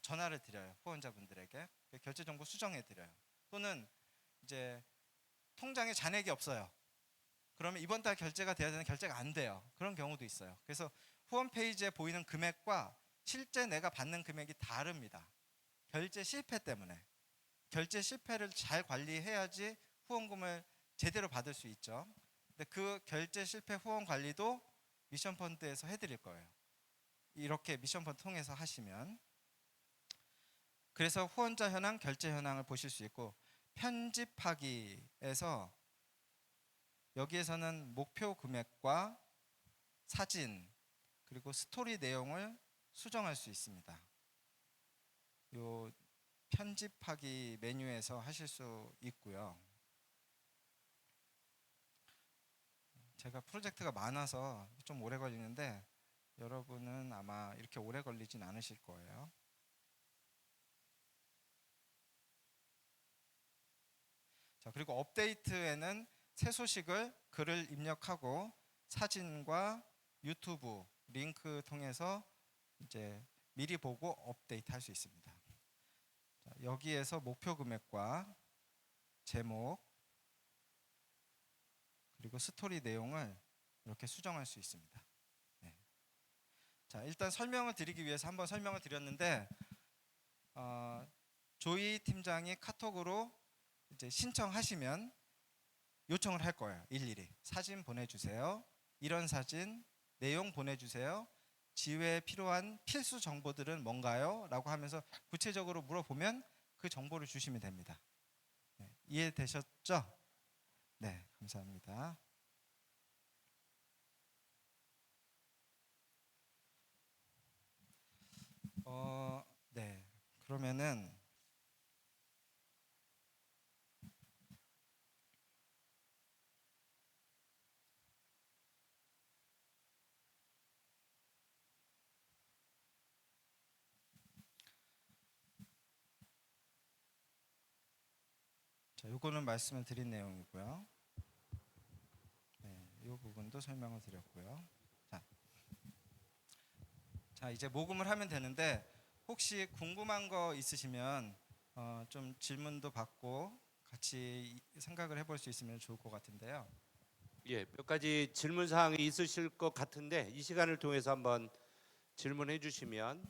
전화를 드려요. 후원자분들에게 결제 정보 수정해 드려요. 또는 이제 통장에 잔액이 없어요. 그러면 이번 달 결제가 돼야 되는 결제가 안 돼요. 그런 경우도 있어요. 그래서 후원 페이지에 보이는 금액과 실제 내가 받는 금액이 다릅니다. 결제 실패 때문에. 결제 실패를 잘 관리해야지 후원금을 제대로 받을 수 있죠. 근데 그 결제 실패 후원 관리도 미션펀드에서 해드릴 거예요. 이렇게 미션펀드 통해서 하시면. 그래서 후원자 현황, 결제 현황을 보실 수 있고, 편집하기에서 여기에서는 목표 금액과 사진 그리고 스토리 내용을 수정할 수 있습니다. 요 편집하기 메뉴에서 하실 수 있고요. 제가 프로젝트가 많아서 좀 오래 걸리는데 여러분은 아마 이렇게 오래 걸리진 않으실 거예요. 자, 그리고 업데이트에는 새 소식을 글을 입력하고 사진과 유튜브 링크 통해서 이제 미리 보고 업데이트 할 수 있습니다. 자, 여기에서 목표 금액과 제목 그리고 스토리 내용을 이렇게 수정할 수 있습니다. 네. 자, 일단 설명을 드리기 위해서 한번 설명을 드렸는데 조이 팀장이 카톡으로 이제 신청하시면 요청을 할 거예요. 일일이 사진 보내주세요. 이런 사진 내용 보내주세요. 지회에 필요한 필수 정보들은 뭔가요? 라고 하면서 구체적으로 물어보면 그 정보를 주시면 됩니다. 네, 이해되셨죠? 네, 감사합니다. 네, 그러면은 자, 요거는 말씀을 드린 내용이고요. 네, 이 부분도 설명을 드렸고요. 자, 이제 모금을 하면 되는데 혹시 궁금한 거 있으시면 좀 질문도 받고 같이 생각을 해볼 수 있으면 좋을 것 같은데요. 예, 몇 가지 질문 사항이 있으실 것 같은데 이 시간을 통해서 한번 질문해 주시면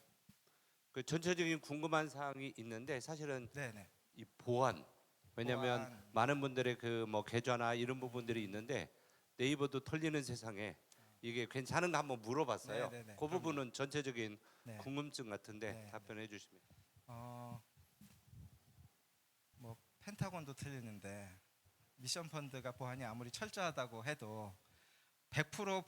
그 전체적인 궁금한 사항이 있는데 사실은 네네. 이 보안 왜냐하면 보안. 많은 분들의 그 뭐 계좌나 이런 부분들이 있는데 네이버도 털리는 세상에 이게 괜찮은가 한번 물어봤어요. 네네네. 그 그럼요. 부분은 전체적인 네. 궁금증 같은데 네. 답변해 주시면. 뭐 펜타곤도 틀리는데 미션 펀드가 보안이 아무리 철저하다고 해도 100%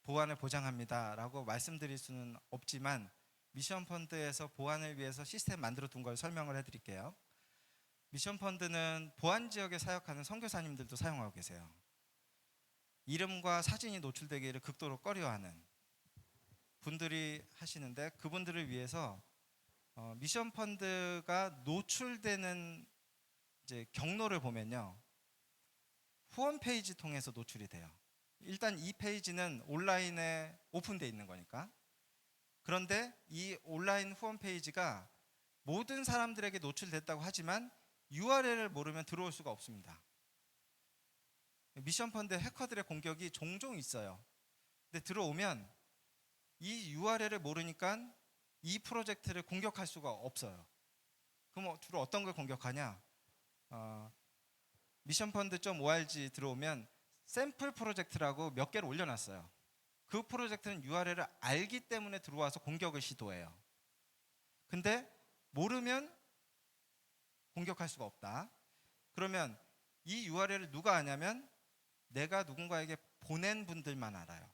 보안을 보장합니다라고 말씀드릴 수는 없지만 미션 펀드에서 보안을 위해서 시스템 만들어 둔 걸 설명을 해드릴게요. 미션 펀드는 보안 지역에 사역하는 선교사님들도 사용하고 계세요. 이름과 사진이 노출되기를 극도로 꺼려하는 분들이 하시는데 그분들을 위해서 미션 펀드가 노출되는 이제 경로를 보면요. 후원 페이지 통해서 노출이 돼요. 일단 이 페이지는 온라인에 오픈되어 있는 거니까. 그런데 이 온라인 후원 페이지가 모든 사람들에게 노출됐다고 하지만 URL을 모르면 들어올 수가 없습니다. 미션 펀드 해커들의 공격이 종종 있어요. 근데 들어오면 이 URL을 모르니까 이 프로젝트를 공격할 수가 없어요. 그럼 주로 어떤 걸 공격하냐? 미션펀드.org 들어오면 샘플 프로젝트라고 몇 개를 올려놨어요. 그 프로젝트는 URL을 알기 때문에 들어와서 공격을 시도해요. 근데 모르면 공격할 수가 없다. 그러면 이 URL을 누가 아냐면 내가 누군가에게 보낸 분들만 알아요.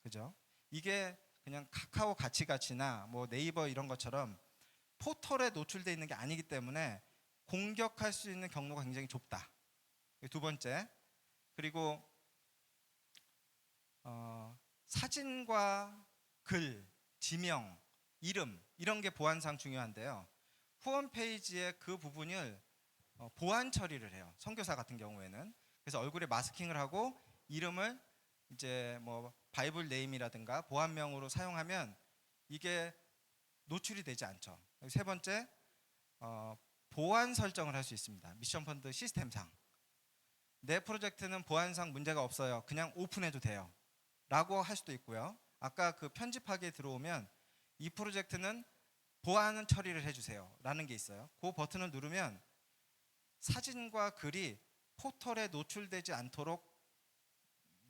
그죠? 이게 그냥 카카오 가치가치나 뭐 네이버 이런 것처럼 포털에 노출되어 있는 게 아니기 때문에 공격할 수 있는 경로가 굉장히 좁다. 두 번째, 그리고 사진과 글, 지명, 이름 이런 게 보안상 중요한데요. 후원 페이지의 그 부분을 보안 처리를 해요. 선교사 같은 경우에는. 그래서 얼굴에 마스킹을 하고 이름을 이제 뭐 바이블 네임이라든가 보안명으로 사용하면 이게 노출이 되지 않죠. 세 번째, 보안 설정을 할 수 있습니다. 미션 펀드 시스템상 내 프로젝트는 보안상 문제가 없어요. 그냥 오픈해도 돼요. 라고 할 수도 있고요. 아까 그 편집하기에 들어오면 이 프로젝트는 보안 처리를 해주세요. 라는 게 있어요. 그 버튼을 누르면 사진과 글이 포털에 노출되지 않도록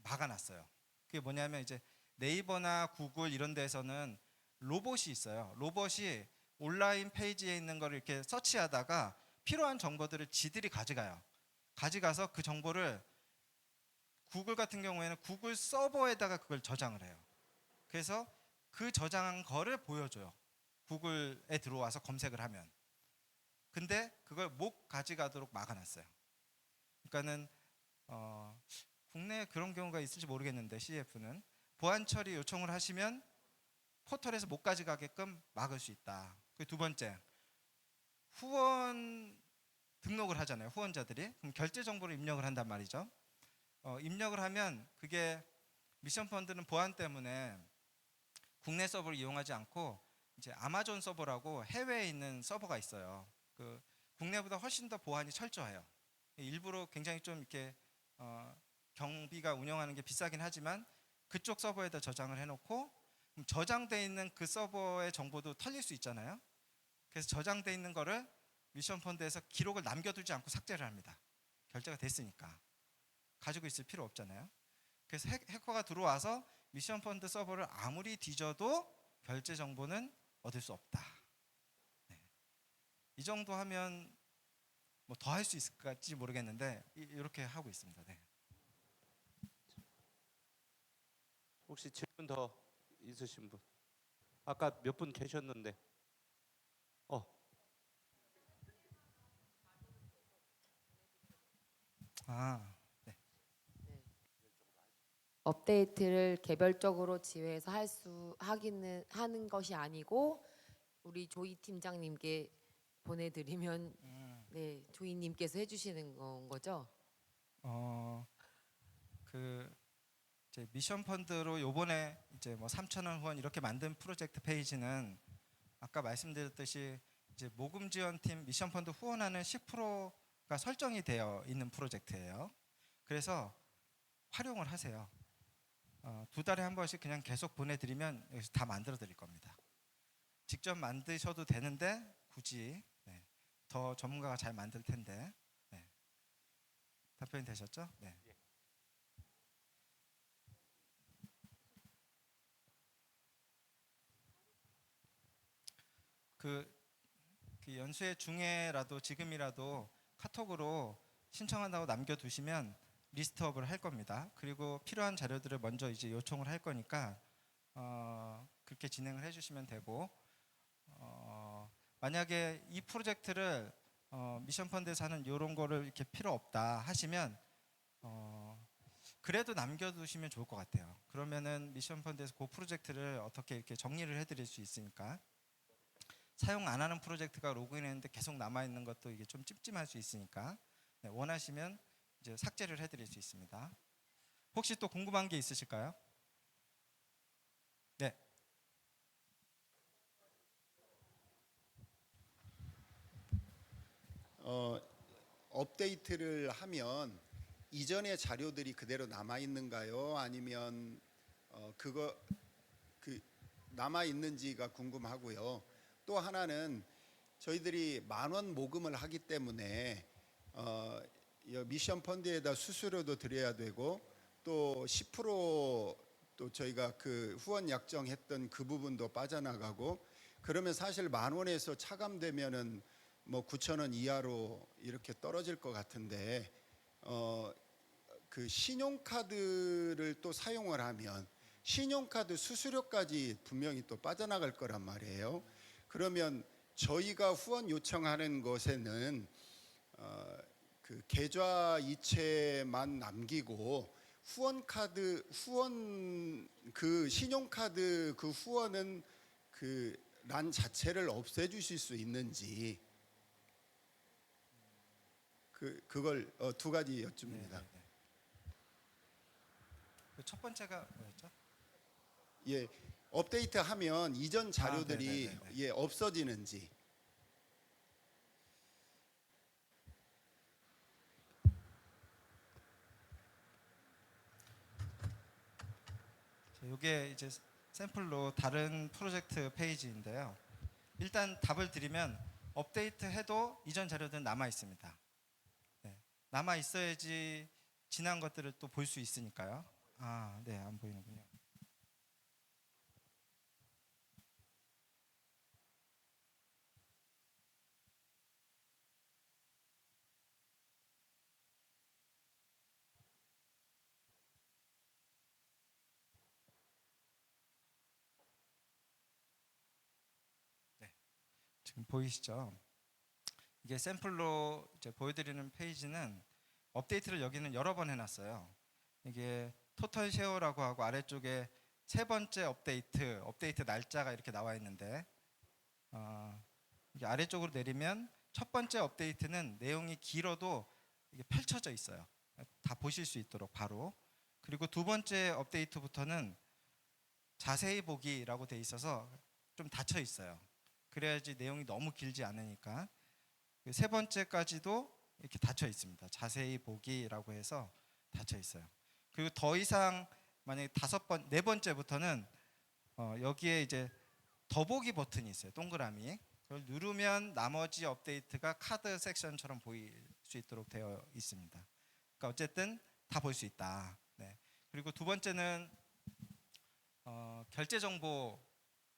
막아놨어요. 그게 뭐냐면 이제 네이버나 구글 이런 데서는 로봇이 있어요. 로봇이 온라인 페이지에 있는 거를 이렇게 서치하다가 필요한 정보들을 지들이 가져가요. 가져가서 그 정보를 구글 같은 경우에는 구글 서버에다가 그걸 저장을 해요. 그래서 그 저장한 거를 보여줘요. 구글에 들어와서 검색을 하면. 근데 그걸 못 가져가도록 막아놨어요. 그러니까는 국내에 그런 경우가 있을지 모르겠는데 CF는 보안 처리 요청을 하시면 포털에서 못 가져가게끔 막을 수 있다. 그 두 번째, 후원 등록을 하잖아요. 후원자들이. 그럼 결제 정보를 입력을 한단 말이죠. 입력을 하면 그게 미션 펀드는 보안 때문에 국내 서버를 이용하지 않고 이제 아마존 서버라고 해외에 있는 서버가 있어요. 그 국내보다 훨씬 더 보안이 철저해요. 일부러 굉장히 좀 이렇게 경비가 운영하는 게 비싸긴 하지만 그쪽 서버에다 저장을 해놓고 저장돼 있는 그 서버의 정보도 털릴 수 있잖아요. 그래서 저장돼 있는 거를 미션 펀드에서 기록을 남겨두지 않고 삭제를 합니다. 결제가 됐으니까 가지고 있을 필요 없잖아요. 그래서 해커가 들어와서 미션 펀드 서버를 아무리 뒤져도 결제 정보는 얻을 수 없다. 네. 이 정도 하면 뭐 더 할 수 있을지 모르겠는데 이렇게 하고 있습니다. 네. 혹시 질문 더 있으신 분? 아까 몇 분 계셨는데. 아, 네. 업데이트를 개별적으로 지회에서 하기는 하는 것이 아니고 우리 조이 팀장님께 보내드리면 네 조이님께서 해주시는 건 거죠? 그 이제 미션 펀드로 요번에 이제 뭐 3,000원 후원 이렇게 만든 프로젝트 페이지는 아까 말씀드렸듯이 이제 모금 지원팀 미션 펀드 후원하는 10%가 설정이 되어 있는 프로젝트예요. 그래서 활용을 하세요. 두 달에 한 번씩 그냥 계속 보내드리면 여기서 다 만들어 드릴 겁니다. 직접 만드셔도 되는데 굳이 네, 더 전문가가 잘 만들 텐데 네. 답변이 되셨죠? 네. 그 연수회 중에라도 지금이라도 카톡으로 신청한다고 남겨두시면 리스트업을 할 겁니다. 그리고 필요한 자료들을 먼저 이제 요청을 할 거니까 그렇게 진행을 해주시면 되고 만약에 이 프로젝트를 미션 펀드에서 하는 이런 거를 이렇게 필요 없다 하시면 그래도 남겨두시면 좋을 것 같아요. 그러면은 미션 펀드에서 그 프로젝트를 어떻게 이렇게 정리를 해드릴 수 있으니까. 사용 안 하는 프로젝트가 로그인했는데 계속 남아 있는 것도 이게 좀 찝찝할 수 있으니까 네, 원하시면 이제 삭제를 해드릴 수 있습니다. 혹시 또 궁금한 게 있으실까요? 네. 업데이트를 하면 이전의 자료들이 그대로 남아 있는가요? 아니면 그거 그 남아 있는지가 궁금하고요. 또 하나는 저희들이 10,000원 모금을 하기 때문에 미션 펀드에다 수수료도 드려야 되고 또 10%또 저희가 그 후원 약정했던 그 부분도 빠져나가고 그러면 사실 10,000원에서 차감되면은 뭐 9천 원 이하로 이렇게 떨어질 것 같은데 그 신용카드를 또 사용을 하면 신용카드 수수료까지 분명히 또 빠져나갈 거란 말이에요. 그러면 저희가 후원 요청하는 것에는 그 계좌 이체만 남기고 후원 그 신용카드 그 후원은 그 란 자체를 없애주실 수 있는지 그걸 두 가지 여쭙니다. 그 첫 번째가 뭐였죠? 예, 업데이트하면 이전 자료들이 네네네네. 예 없어지는지. 이게 이제 샘플로 다른 프로젝트 페이지인데요. 일단 답을 드리면 업데이트해도 이전 자료들은 남아 있습니다. 네. 남아 있어야지 지난 것들을 또 볼 수 있으니까요. 아, 네, 안 보이는군요. 네, 지금 보이시죠? 이게 샘플로 이제 보여드리는 페이지는 업데이트를 여기는 여러 번 해놨어요. 이게 토탈 쉐어라고 하고 아래쪽에 세 번째 업데이트 날짜가 이렇게 나와 있는데 이게 아래쪽으로 내리면 첫 번째 업데이트는 내용이 길어도 이게 펼쳐져 있어요. 다 보실 수 있도록 바로. 그리고 두 번째 업데이트부터는 자세히 보기라고 돼 있어서 좀 닫혀 있어요. 그래야지 내용이 너무 길지 않으니까. 세 번째까지도 이렇게 닫혀 있습니다. 자세히 보기라고 해서 닫혀 있어요. 그리고 더 이상 만약에 네 번째부터는 여기에 이제 더보기 버튼이 있어요. 동그라미. 그걸 누르면 나머지 업데이트가 카드 섹션처럼 보일 수 있도록 되어 있습니다. 그러니까 어쨌든 다 볼 수 있다. 네. 그리고 두 번째는 결제 정보,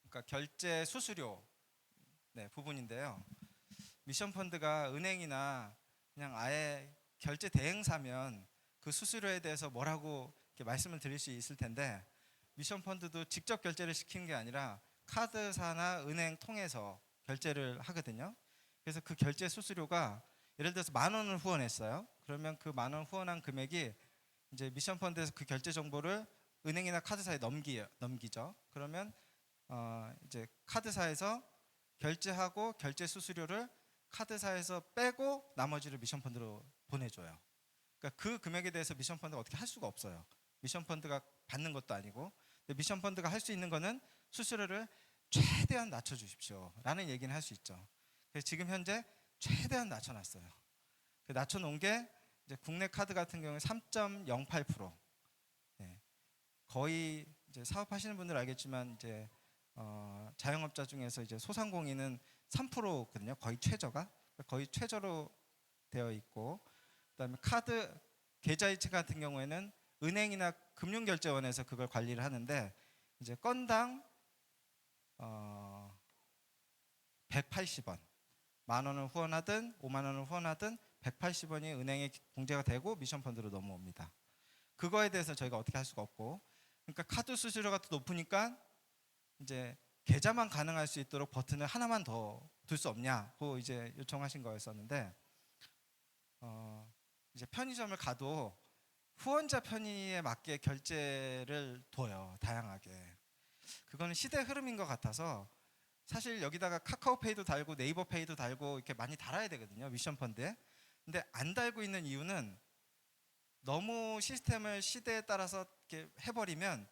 그러니까 결제 수수료 부분인데요. 미션 펀드가 은행이나 그냥 아예 결제 대행사면 그 수수료에 대해서 뭐라고 이렇게 말씀을 드릴 수 있을 텐데 미션 펀드도 직접 결제를 시키는 게 아니라 카드사나 은행 통해서 결제를 하거든요. 그래서 그 결제 수수료가 예를 들어서 10,000원을 후원했어요. 그러면 그 10,000원 후원한 금액이 이제 미션 펀드에서 그 결제 정보를 은행이나 카드사에 넘기죠. 그러면 이제 카드사에서 결제하고 결제 수수료를 카드사에서 빼고 나머지를 미션 펀드로 보내줘요. 그러니까 그 금액에 대해서 미션 펀드가 어떻게 할 수가 없어요. 미션 펀드가 받는 것도 아니고. 근데 미션 펀드가 할 수 있는 거는 수수료를 최대한 낮춰주십시오라는 얘기는 할 수 있죠. 그래서 지금 현재 최대한 낮춰놨어요. 낮춰놓은 게 이제 국내 카드 같은 경우는 3.08%. 네. 거의 이제 사업하시는 분들 알겠지만 이제 자영업자 중에서 이제 소상공인은 3%거든요. 거의 최저가 거의 최저로 되어 있고, 그다음에 카드 계좌이체 같은 경우에는 은행이나 금융결제원에서 그걸 관리를 하는데 이제 건당 180원, 10,000원을 후원하든 50,000원을 후원하든 180원이 은행에 공제가 되고 미션 펀드로 넘어옵니다. 그거에 대해서 저희가 어떻게 할 수가 없고, 그러니까 카드 수수료가 더 높으니까 이제 계좌만 가능할 수 있도록 버튼을 하나만 더 둘 수 없냐고 이제 요청하신 거였었는데 이제 편의점을 가도 후원자 편의에 맞게 결제를 둬요. 다양하게. 그거는 시대 흐름인 것 같아서 사실 여기다가 카카오페이도 달고 네이버페이도 달고 이렇게 많이 달아야 되거든요. 미션 펀드에. 근데 안 달고 있는 이유는 너무 시스템을 시대에 따라서 이렇게 해버리면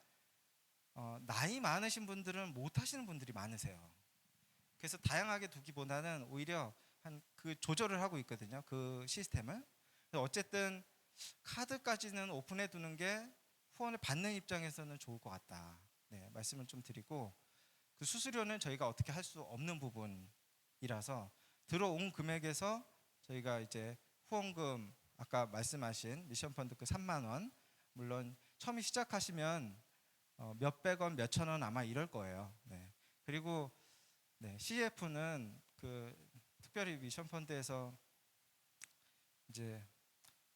나이 많으신 분들은 못 하시는 분들이 많으세요. 그래서 다양하게 두기보다는 오히려 한 그 조절을 하고 있거든요. 그 시스템을. 어쨌든 카드까지는 오픈해 두는 게 후원을 받는 입장에서는 좋을 것 같다. 네, 말씀을 좀 드리고, 그 수수료는 저희가 어떻게 할 수 없는 부분이라서 들어온 금액에서 저희가 이제 후원금 아까 말씀하신 미션 펀드 그 30,000원, 물론 처음에 시작하시면 몇백 원, 몇천 원 아마 이럴 거예요. 네. 그리고 CF는 그 특별히 미션 펀드에서 이제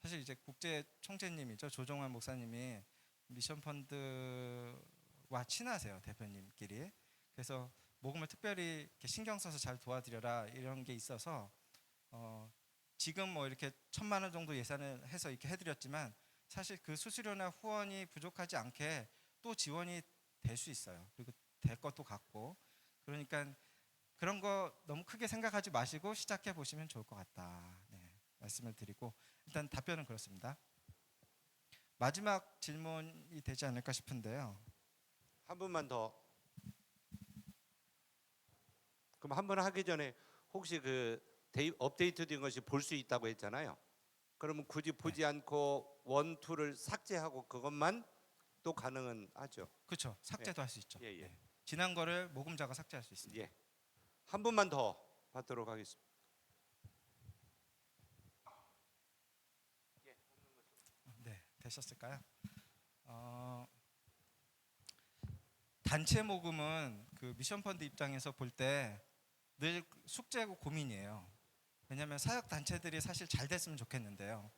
사실 이제 국제 총재님이죠, 조정환 목사님이 미션 펀드와 친하세요, 대표님끼리. 그래서 모금을 특별히 이렇게 신경 써서 잘 도와드려라 이런 게 있어서 지금 뭐 이렇게 1,000만 원 정도 예산을 해서 이렇게 해드렸지만 사실 그 수수료나 후원이 부족하지 않게 또 지원이 될 수 있어요. 그리고 될 것도 같고. 그러니까 그런 거 너무 크게 생각하지 마시고 시작해 보시면 좋을 것 같다. 네, 말씀을 드리고 일단 답변은 그렇습니다. 마지막 질문이 되지 않을까 싶은데요. 한 분만 더. 그럼 한 번 하기 전에 혹시 그 업데이트된 것이 볼 수 있다고 했잖아요. 그러면 굳이 보지 않고 원, 투를 삭제하고 그것만 또 가능은 하죠. 그렇죠. 삭제도 할 수 있죠. 예, 예. 네. 지난 거를 모금자가 삭제할 수 있습니다. 예. 한 분만 더 받도록 하겠습니다. 네, 되셨을까요? 단체 모금은 그 미션 펀드 입장에서 볼 때 늘 숙제고 고민이에요. 왜냐하면 사역 단체들이 사실 잘 됐으면 좋겠는데요.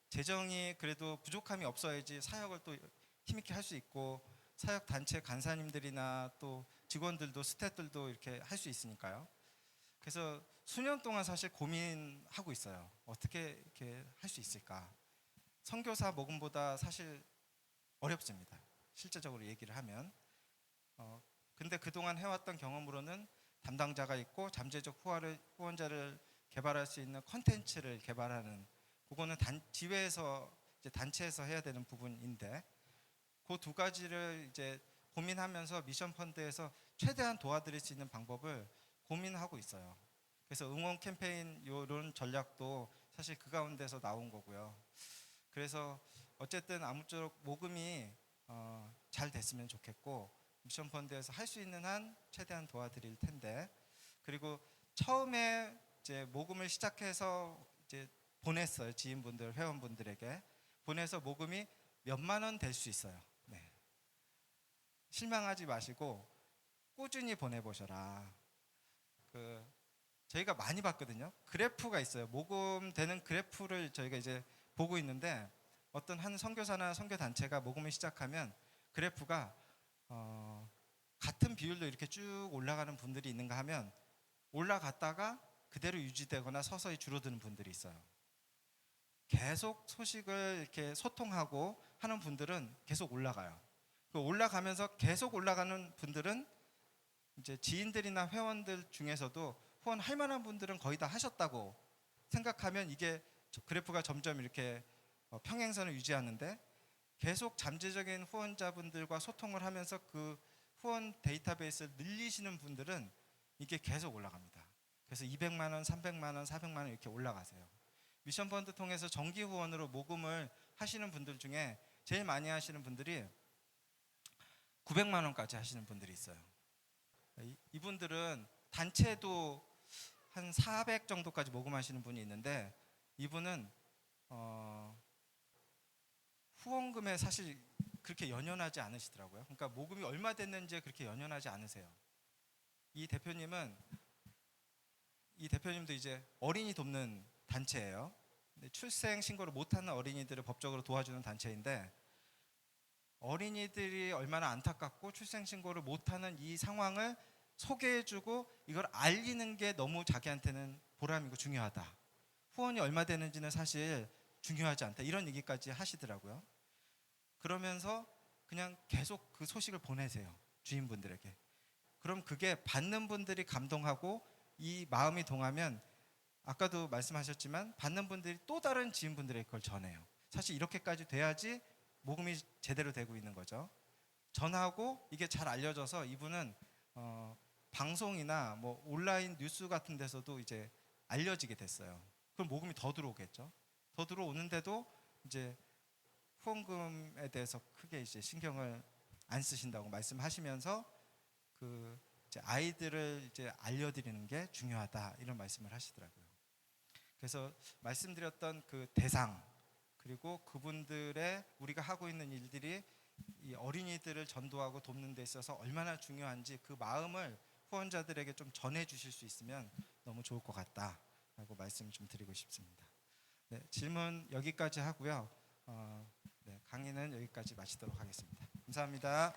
재정이 그래도 부족함이 없어야지 사역을 또 힘있게 할 수 있고 사역 단체 간사님들이나 또 직원들도 스태프들도 이렇게 할 수 있으니까요. 그래서 수년 동안 사실 고민하고 있어요. 어떻게 이렇게 할 수 있을까? 선교사 모금보다 사실 어렵습니다. 실제적으로 얘기를 하면. 근데 그동안 해왔던 경험으로는 담당자가 있고 잠재적 후원자를 개발할 수 있는 컨텐츠를 개발하는 그거는 지회에서 이제 단체에서 해야 되는 부분인데 그 두 가지를 이제 고민하면서 미션 펀드에서 최대한 도와드릴 수 있는 방법을 고민하고 있어요. 그래서 응원 캠페인 이런 전략도 사실 그 가운데서 나온 거고요. 그래서 어쨌든 아무쪼록 모금이 잘 됐으면 좋겠고 미션 펀드에서 할 수 있는 한 최대한 도와드릴 텐데 그리고 처음에 이제 모금을 시작해서 이제 보냈어요. 지인분들, 회원분들에게 보내서 모금이 몇만 원 될 수 있어요. 네. 실망하지 마시고 꾸준히 보내보셔라. 저희가 많이 봤거든요. 그래프가 있어요. 모금되는 그래프를 저희가 이제 보고 있는데 어떤 한 선교사나 선교단체가 모금을 시작하면 그래프가 같은 비율로 이렇게 쭉 올라가는 분들이 있는가 하면 올라갔다가 그대로 유지되거나 서서히 줄어드는 분들이 있어요. 계속 소식을 이렇게 소통하고 하는 분들은 계속 올라가요. 올라가면서 계속 올라가는 분들은 이제 지인들이나 회원들 중에서도 후원할 만한 분들은 거의 다 하셨다고 생각하면 이게 그래프가 점점 이렇게 평행선을 유지하는데 계속 잠재적인 후원자분들과 소통을 하면서 그 후원 데이터베이스를 늘리시는 분들은 이게 계속 올라갑니다. 그래서 200만 원, 300만 원, 400만 원 이렇게 올라가세요. 미션 펀드 통해서 정기 후원으로 모금을 하시는 분들 중에 제일 많이 하시는 분들이 900만 원까지 하시는 분들이 있어요. 이분들은 단체도 한 400 정도까지 모금하시는 분이 있는데 이분은 후원금에 사실 그렇게 연연하지 않으시더라고요. 그러니까 모금이 얼마 됐는지에 그렇게 연연하지 않으세요. 이 대표님도 이제 어린이 돕는 단체예요. 출생 신고를 못하는 어린이들을 법적으로 도와주는 단체인데 어린이들이 얼마나 안타깝고 출생 신고를 못하는 이 상황을 소개해주고 이걸 알리는 게 너무 자기한테는 보람이고 중요하다. 후원이 얼마 되는지는 사실 중요하지 않다. 이런 얘기까지 하시더라고요. 그러면서 그냥 계속 그 소식을 보내세요. 주인분들에게. 그럼 그게 받는 분들이 감동하고 이 마음이 동하면 아까도 말씀하셨지만 받는 분들이 또 다른 지인분들에게 그걸 전해요. 사실 이렇게까지 돼야지 모금이 제대로 되고 있는 거죠. 전하고 이게 잘 알려져서 이분은 방송이나 뭐 온라인 뉴스 같은 데서도 이제 알려지게 됐어요. 그럼 모금이 더 들어오겠죠. 더 들어오는데도 이제 후원금에 대해서 크게 이제 신경을 안 쓰신다고 말씀하시면서 그 이제 아이들을 이제 알려드리는 게 중요하다 이런 말씀을 하시더라고요. 그래서 말씀드렸던 그 대상 그리고 그분들의 우리가 하고 있는 일들이 이 어린이들을 전도하고 돕는 데 있어서 얼마나 중요한지 그 마음을 후원자들에게 좀 전해 주실 수 있으면 너무 좋을 것 같다. 하고 말씀을 좀 드리고 싶습니다. 네, 질문 여기까지 하고요. 네, 강의는 여기까지 마치도록 하겠습니다. 감사합니다.